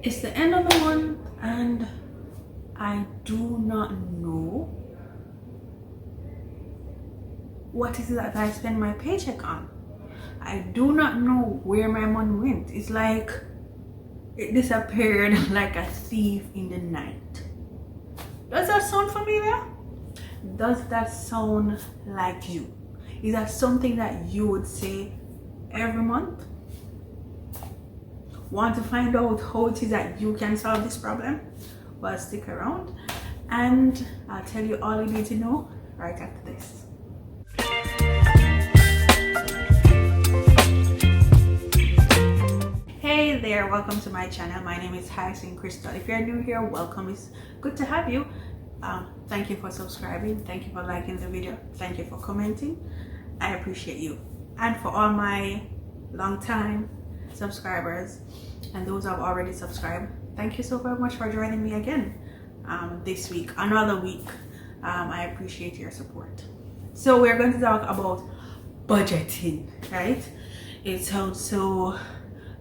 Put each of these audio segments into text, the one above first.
It's the end of the month and I do not know what is it that I spend my paycheck on. I do not know where my money went. It's like it disappeared like a thief in the night. Does that sound familiar? Does that sound like you? Is that something that you would say every month? Want to find out how it is that you can solve this problem? Well, stick around and I'll tell you all you need to know right after this. Hey there, welcome to my channel. My name is Hyacinth Crystal. If you're new here, welcome. It's good to have you. Thank you for subscribing. Thank you for liking the video. Thank you for commenting. I appreciate you. And for all my long time subscribers and those who have already subscribed, thank you so very much for joining me again this week, another week. I appreciate your support. So we're going to talk about budgeting, right? It sounds so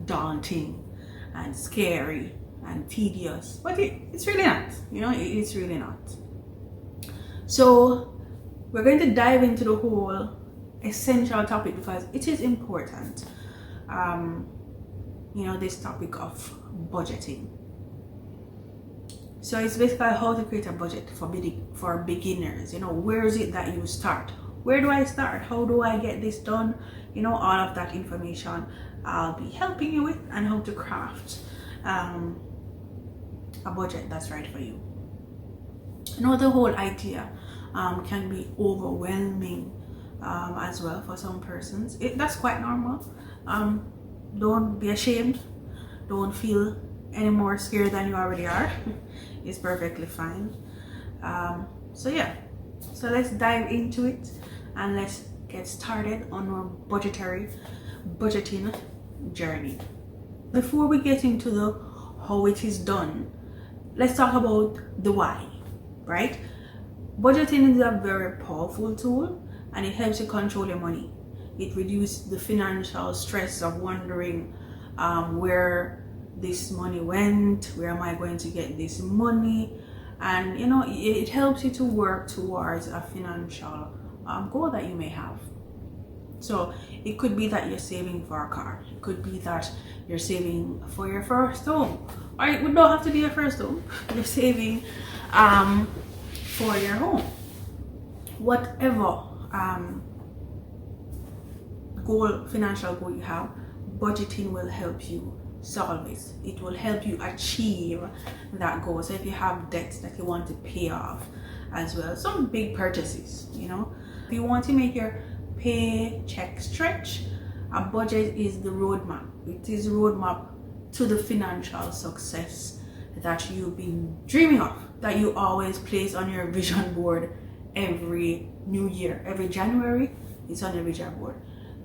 daunting and scary and tedious, but it's really not, it's really not. So we're going to dive into the whole essential topic because it is important. This topic of budgeting. So it's basically how to create a budget for beginners. Where is it that you start? Where do I start? How do I get this done? All of that information I'll be helping you with, and how to craft a budget that's right for you. The whole idea can be overwhelming as well for some persons. That's quite normal. Don't be ashamed. Don't feel any more scared than you already are. It's perfectly fine. So let's dive into it and let's get started on our budgeting journey. Before we get into the how it is done, let's talk about the why, right? Budgeting is a very powerful tool and it helps you control your money. It reduces the financial stress of wondering where this money went, where am I going to get this money, and it helps you to work towards a financial goal that you may have. So it could be that you're saving for a car, it could be that you're saving for your first home, or it would not have to be your first home. You're saving for your home. Whatever financial goal you have, budgeting will help you solve it. It will help you achieve that goal. So if you have debts that you want to pay off as well, some big purchases, if you want to make your paycheck stretch, a budget is the roadmap. It is a roadmap to the financial success that you've been dreaming of, that you always place on your vision board every new year. Every January, it's on your vision board.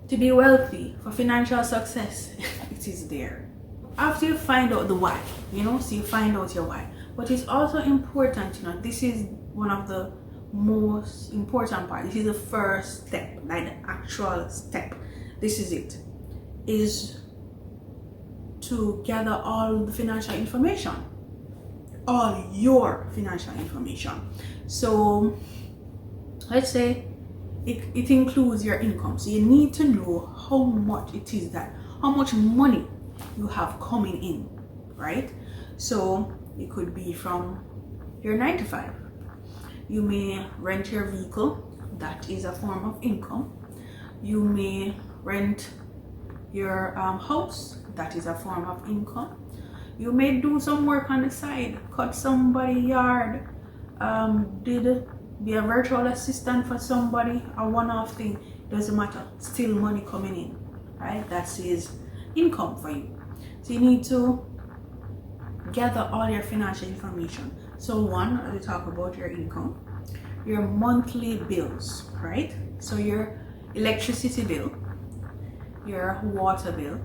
To be wealthy, for financial success, it is there. After you find out the why, so you find out your why. But it's also important, this is one of the most important part. This is the first step, like the actual step. This is it, is to gather all the financial information, all your financial information. So let's say it includes your income. So you need to know how much it is how much money you have coming in, right? So it could be from your 9 to 5. You may rent your vehicle, that is a form of income. You may rent your house, that is a form of income. You may do some work on the side, cut somebody's yard, be a virtual assistant for somebody, a one-off thing, doesn't matter, still money coming in, right? That is income for you. So you need to gather all your financial information. So one, we talk about your income, your monthly bills, right? So your electricity bill, your water bill,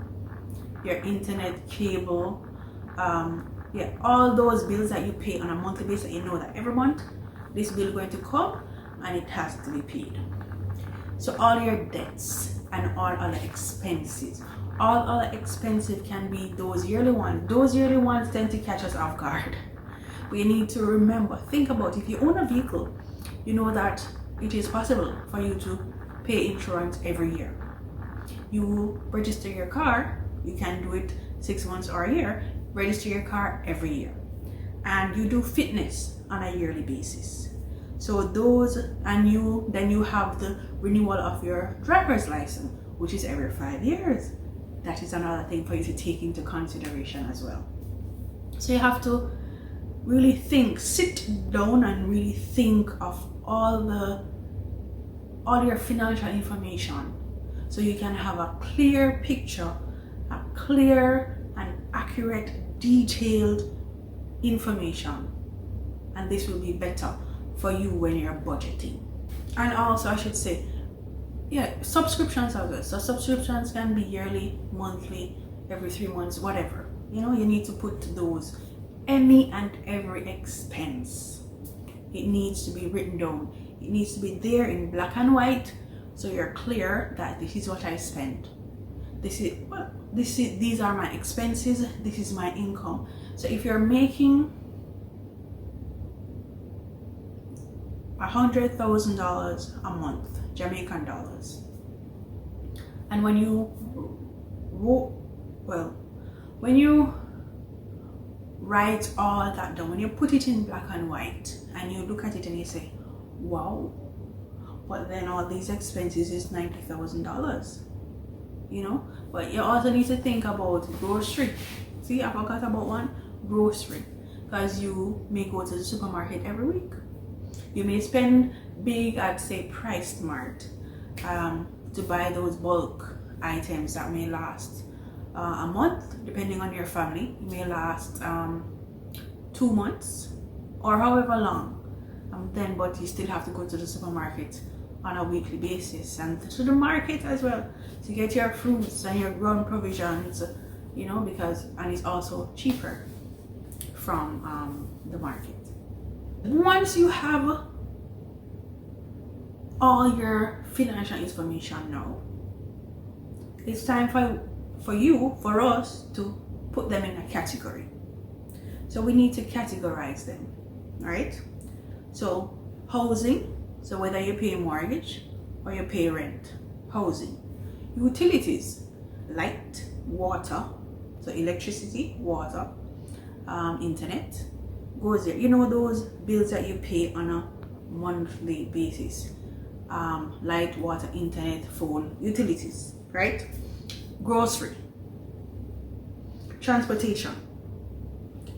your internet cable, all those bills that you pay on a monthly basis. You know that every month this bill is going to come and it has to be paid. So all your debts and all other expenses, all other expensive can be those yearly ones. Those yearly ones tend to catch us off guard. We need to remember, think about, if you own a vehicle, you know that it is possible for you to pay insurance every year. You register your car, you can do it 6 months or a year, register your car every year. And you do fitness on a yearly basis. So those, and then you have the renewal of your driver's license, which is every 5 years. That is another thing for you to take into consideration as well. So you have to really think, sit down and really think of all your financial information, so you can have a clear picture, a clear and accurate, detailed information, and this will be better for you when you're budgeting. And also, I should say, subscriptions are good. So subscriptions can be yearly, monthly, every 3 months, whatever. You need to put those, any and every expense. It needs to be written down. It needs to be there in black and white, so you're clear that this is what I spent. These are my expenses. This is my income. So if you're making $100,000 a month, Jamaican dollars, and when you write all that down, when you put it in black and white and you look at it and you say, wow, but then all these expenses is $90,000, but you also need to think about grocery. See, I forgot about one, grocery, because you may go to the supermarket every week. You may spend big at, say, Price Mart to buy those bulk items that may last a month, depending on your family. It may last 2 months or however long. But you still have to go to the supermarket on a weekly basis, and to the market as well, to get your fruits and your ground provisions, and it's also cheaper from the market. Once you have all your financial information now, it's time for us to put them in a category. So we need to categorize them, right? So housing, so whether you pay mortgage or you pay rent, housing. Utilities, light, water, so electricity, water, internet, goes there. Those bills that you pay on a monthly basis, light, water, internet, phone, utilities, right? Grocery, transportation,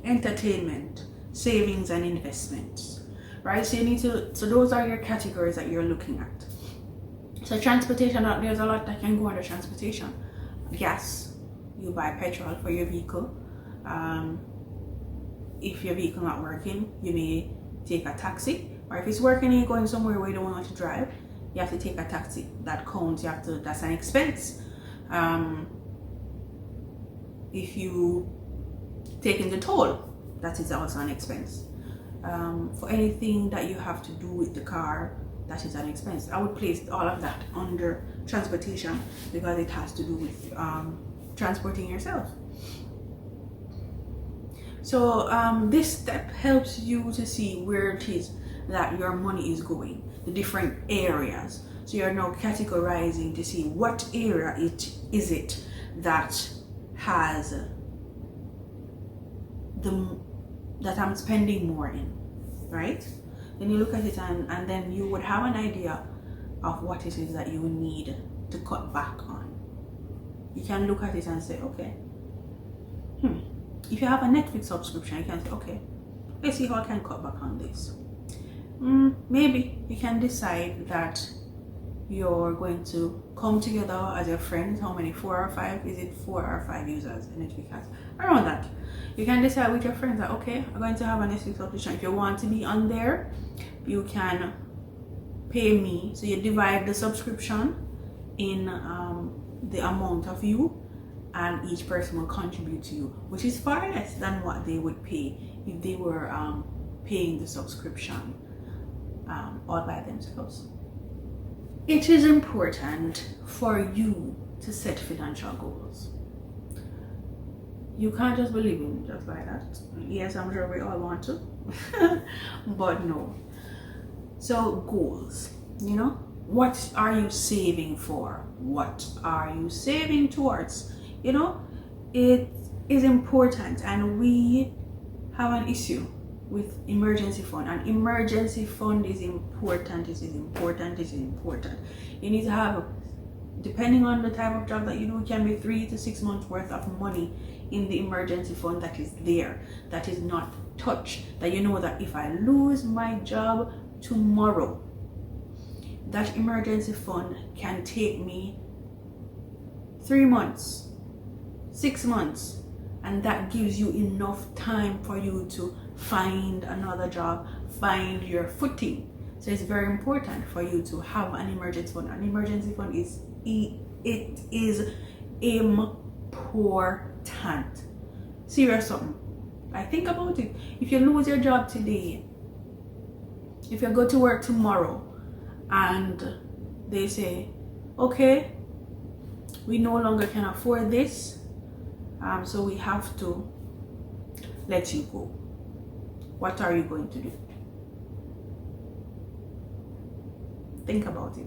entertainment, savings and investments, right? So those are your categories that you're looking at. So transportation, there's a lot that can go under transportation. Gas, you buy petrol for your vehicle. If your vehicle not working, you may take a taxi, or if it's working and you're going somewhere where you don't want to drive, you have to take a taxi. That counts. That's an expense. If you taking the toll, that is also an expense. For anything that you have to do with the car, that is an expense. I would place all of that under transportation, because it has to do with transporting yourself. So this step helps you to see where it is that your money is going, the different areas. So you're now categorizing to see what area is it that has that I'm spending more in, right? Then you look at it and then you would have an idea of what it is that you need to cut back on. You can look at it and say, okay, if you have a Netflix subscription, you can say, okay, let's see how I can cut back on this. Maybe you can decide that you're going to come together as your friends. How many? 4 or 5? Is it 4 or 5 users in Netflix? Around that. You can decide with your friends that, okay, I'm going to have a Netflix subscription. If you want to be on there, you can pay me. So you divide the subscription in the amount of you, and each person will contribute to you, which is far less than what they would pay if they were paying the subscription all by themselves. It is important for you to set financial goals. You can't just be living just like that. Yes, I'm sure we all want to, but no. So goals, you know, what are you saving for? What are you saving towards? You know, it is important, and we have an issue with emergency fund. And emergency fund is important. It is important. It is important. You need to have, depending on the type of job that you do, it can be 3 to 6 months worth of money in the emergency fund that is there, that is not touched, that you know that if I lose my job tomorrow, that emergency fund can take me 3 months, 6 months, and that gives you enough time for you to find another job, find your footing. So it's very important for you to have an emergency fund. An emergency fund is important. Serious something. Like, think about it. If you lose your job today, if you go to work tomorrow and they say, okay, we no longer can afford this, so we have to let you go, what are you going to do? Think about it.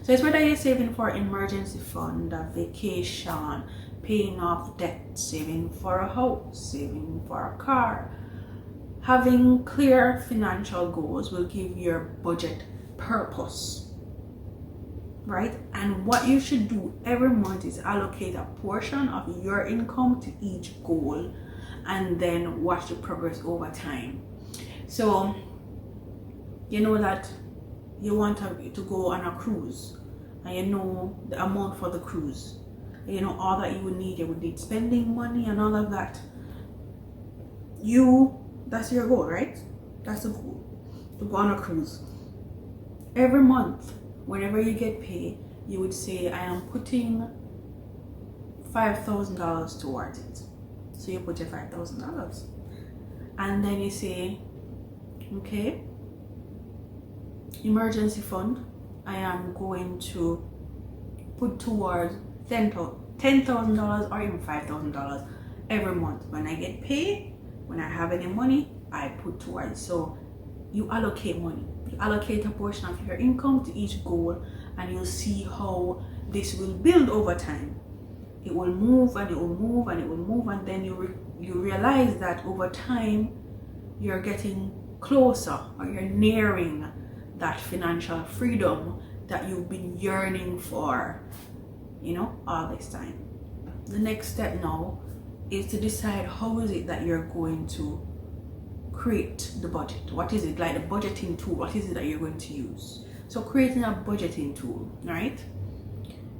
So it's whether you're saving for emergency fund, a vacation, paying off debt, saving for a house, saving for a car. Having clear financial goals will give your budget purpose, right? And what you should do every month is allocate a portion of your income to each goal, and then watch the progress over time. So you know that you want to go on a cruise, and you know the amount for the cruise, you know all that you would need spending money and all of that. That's your goal, right? That's the goal, to go on a cruise. Every month, whenever you get paid, you would say, I am putting $5,000 towards it. So you put your $5,000, and then you say, okay, emergency fund, I am going to put towards $10,000 or even $5,000 every month. When I get paid, when I have any money, I put towards. So you allocate money. You allocate a portion of your income to each goal, and you'll see how this will build over time. It will move and it will move and it will move, and then you realize that over time you're getting closer, or you're nearing that financial freedom that you've been yearning for, you know, all this time. The next step now is to decide how is it that you're going to create the budget. What is it, like the budgeting tool, what is it that you're going to use? So creating a budgeting tool, right?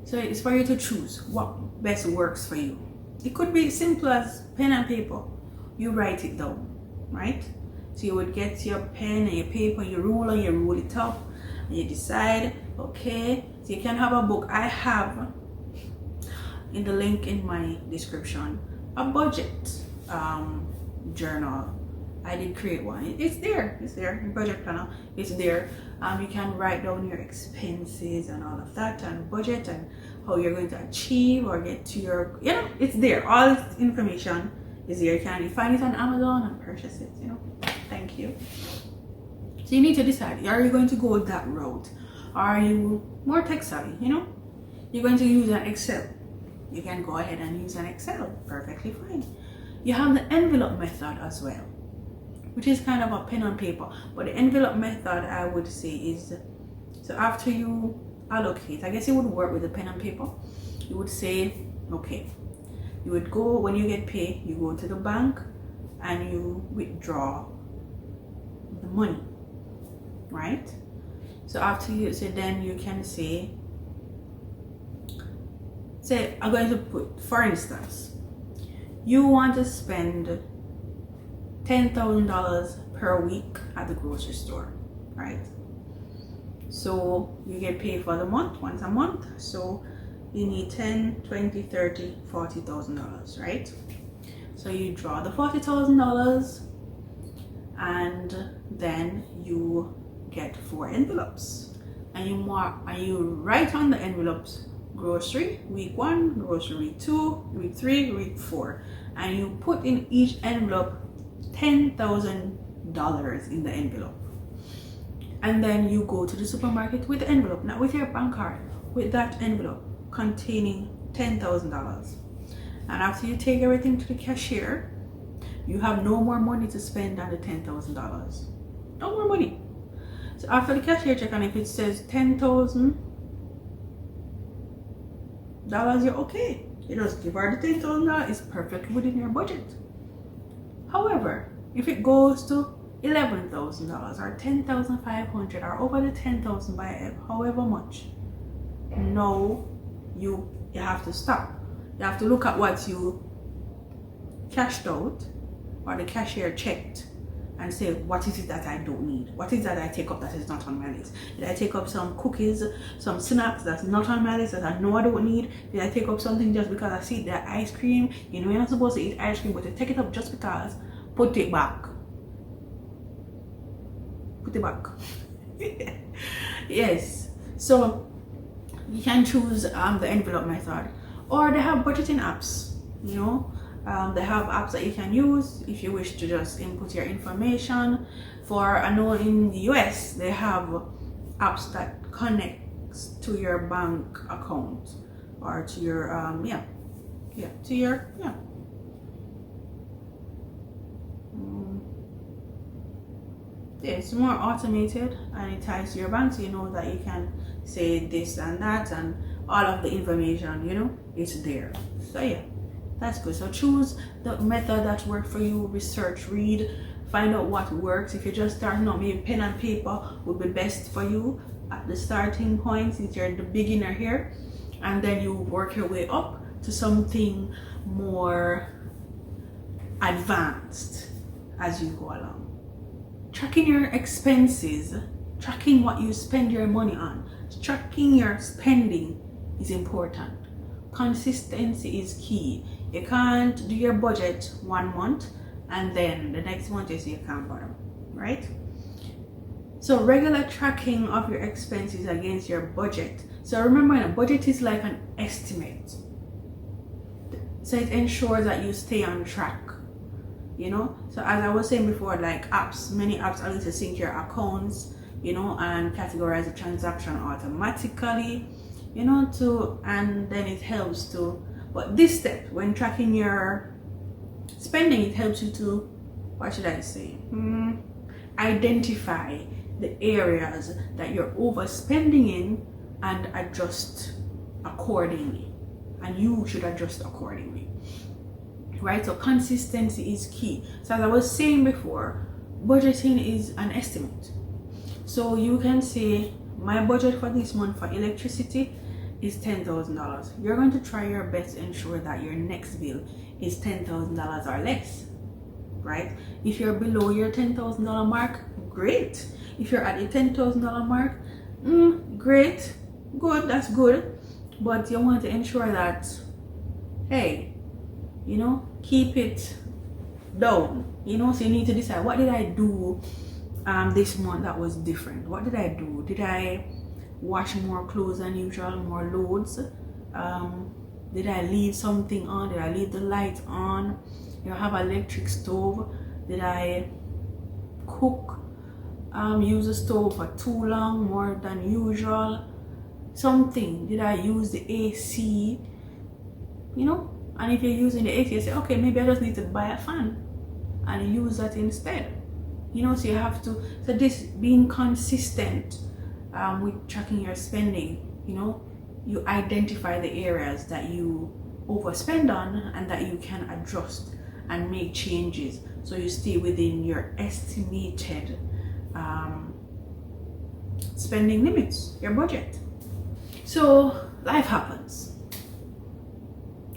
So it's for you to choose what best works for you. It could be simple as pen and paper. You write it down, right? So you would get your pen and your paper, your ruler, you roll it up, and you decide, okay, so you can have a book. I have in the link in my description a budget journal. I did create one. It's there, budget planner, it's there. You can write down your expenses and all of that, and budget, and how you're going to achieve or get to your, you know, it's there. All this information is there. You can find it on Amazon and purchase it, you know. Thank you. So you need to decide, are you going to go that route? Are you more tech savvy, you know? You're going to use an Excel. You can go ahead and use an Excel, perfectly fine. You have the envelope method as well, which is kind of a pen on paper, but the envelope method, I would say, is, so after you allocate, I guess it would work with the pen and paper. You would say, okay, you would go, when you get paid, you go to the bank and you withdraw the money, right? So after you, so then you can say I'm going to put, for instance, you want to spend $10,000 per week at the grocery store, right? So you get paid for the month, once a month, so you need $10,000, $20,000, $30,000, $40,000, right? So you draw the $40,000, and then you get 4 envelopes, and you write on the envelopes grocery week 1, grocery week 2, week 3, week 4, and you put in each envelope $10,000 in the envelope. And then you go to the supermarket with the envelope, not with your bank card, with that envelope containing $10,000. And after you take everything to the cashier, you have no more money to spend than the $10,000. No more money. So after the cashier check, and if it says $10,000, you're okay. You just give her the $10,000. It's perfectly within your budget. However, if it goes to $11,000 or $10,500 or over the $10,000 by however much, no, you have to stop. You have to look at what you cashed out or the cashier checked and say, what is it that I don't need? What is that I take up that is not on my list? Did I take up some cookies, some snacks that's not on my list that I know I don't need? Did I take up something just because I see that ice cream? You know, you're not supposed to eat ice cream, but you take it up just because. Put it back. Put it back. Yes. So you can choose the envelope method, or they have budgeting apps. You know, they have apps that you can use if you wish to just input your information. For I know in the US they have apps that connects to your bank account or to your it's more automated and it ties to your bank, so you know that you can say this and that, and all of the information, you know, it's there. So yeah, that's good. So choose the method that works for you. Research, read, find out what works. If you're just starting out, maybe pen and paper would be best for you at the starting point, since you're the beginner here, and then you work your way up to something more advanced as you go along. Tracking your expenses, tracking what you spend your money on, tracking your spending is important. Consistency is key. You can't do your budget 1 month and then the next month you say you can't bother, right? So regular tracking of your expenses against your budget. So remember, a budget is like an estimate. So it ensures that you stay on track. You know, so as I was saying before, like apps, many apps are going to sync your accounts, you know, and categorize the transaction automatically, you know, and then it helps to, but this step, when tracking your spending, it helps you to, what should I say, identify the areas that you're overspending in and adjust accordingly, and you should adjust accordingly. Right, so consistency is key. So as I was saying before, budgeting is an estimate. So you can say my budget for this month for electricity is $10,000. You're going to try your best to ensure that your next bill is $10,000 or less, right? If you're below your $10,000 mark, great. If you're at the $10,000 mark, great, good, that's good. But you want to ensure that, hey, you know, keep it down, you know. So you need to decide, what did I do this month that was different? What did I do? Did I wash more clothes than usual, more loads? Did I leave something on? Did I leave the light on? You know, have an electric stove? Did I cook, use the stove for too long, more than usual? Something. Did I use the AC? You know. And if you're using the AC, you say, okay, maybe I just need to buy a fan and use that instead. You know, so you have to, so this being consistent with tracking your spending, you know, you identify the areas that you overspend on and that you can adjust and make changes, so you stay within your estimated spending limits, your budget. So life happens.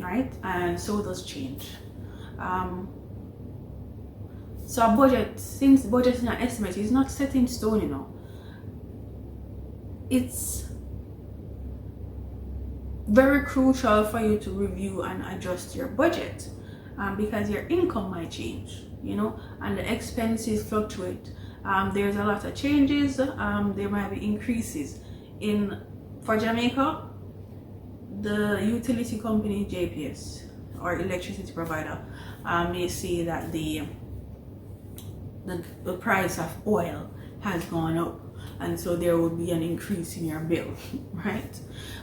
Right, and so does change. So a budget, since budget is an estimate, it's not set in stone, you know. It's very crucial for you to review and adjust your budget, because your income might change, you know, and the expenses fluctuate. There's a lot of changes. There might be increases for Jamaica. the utility company JPS or electricity provider may say that the price of oil has gone up, and so there will be an increase in your bill, right?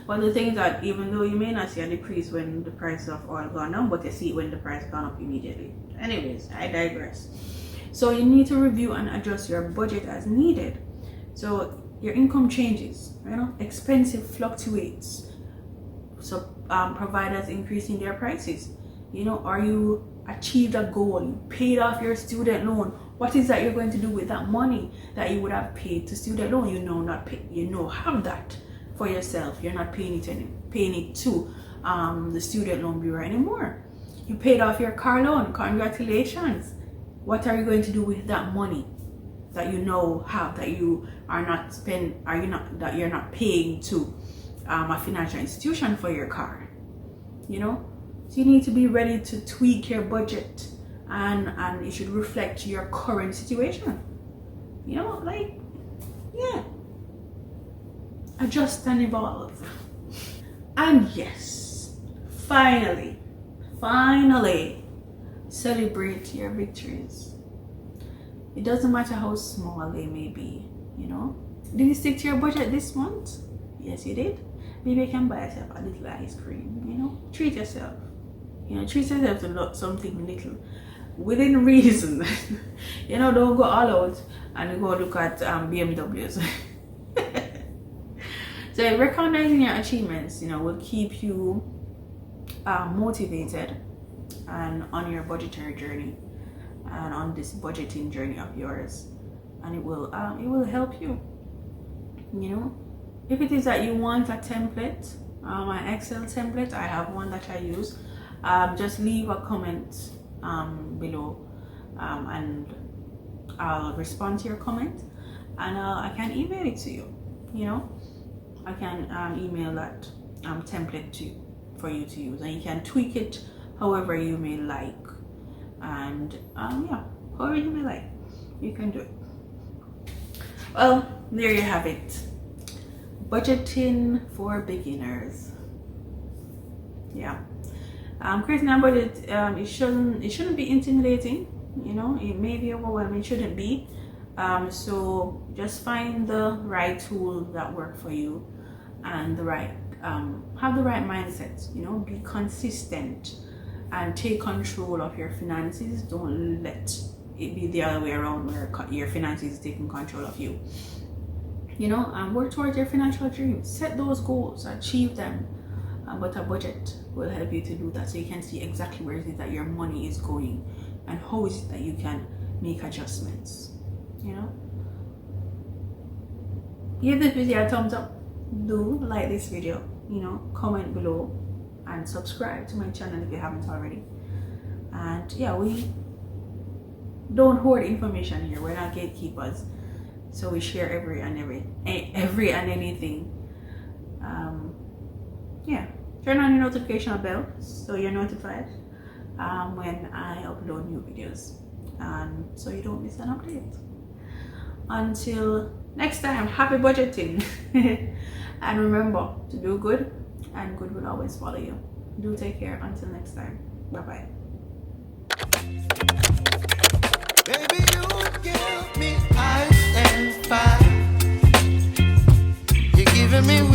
But the thing is that even though you may not see a decrease when the price of oil gone down, but you see it when the price gone up immediately. Anyways, I digress. So you need to review and adjust your budget as needed. So your income changes, you know, expensive fluctuates. So providers increasing their prices, you know, or you achieved a goal, you paid off your student loan. What is that you're going to do with that money that you would have paid to student loan? You know, not pay, you know, have that for yourself. You're not paying it to the student loan bureau anymore. You paid off your car loan. Congratulations. What are you going to do with that money that you know have, that you are not that you're not paying to a financial institution for your car? You know, so you need to be ready to tweak your budget, and it should reflect your current situation. You know, like, yeah, adjust and evolve. And yes, finally celebrate your victories. It doesn't matter how small they may be, you know. Did you stick to your budget this month? Yes, you did. Maybe you can buy yourself a little ice cream, you know. Treat yourself. You know, treat yourself to something little within reason. You know, don't go all out and go look at BMWs. So recognizing your achievements, you know, will keep you motivated and on your budgetary journey and on this budgeting journey of yours, and it will help you. You know, if it is that you want a template, an Excel template, I have one that I use. Just leave a comment below, and I'll respond to your comment, and I can email it to you. You know, I can email that template for you to use, and you can tweak it however you may like, and yeah, however you may like, you can do it. Well, there you have it. Budgeting for beginners. Yeah. Creating a budget, it shouldn't be intimidating. You know, it may be overwhelming, it shouldn't be. So just find the right tool that work for you, and the right have the right mindset. You know, be consistent and take control of your finances. Don't let it be the other way around, where your finances is taking control of you. You know, and work towards your financial dreams. Set those goals, achieve them. But a budget will help you to do that, so you can see exactly where it is that your money is going, and how is it that you can make adjustments. You know, give this video a thumbs up, do like this video, you know, comment below, and subscribe to my channel if you haven't already. And yeah, we don't hoard information here. We're not gatekeepers, so we share every and anything. Yeah, turn on your notification bell so you're notified when I upload new videos, and so you don't miss an update. Until next time, happy budgeting. And remember to do good, and good will always follow you. Do take care. Until next time, bye bye. Baby, you give me ice and fire. You're giving me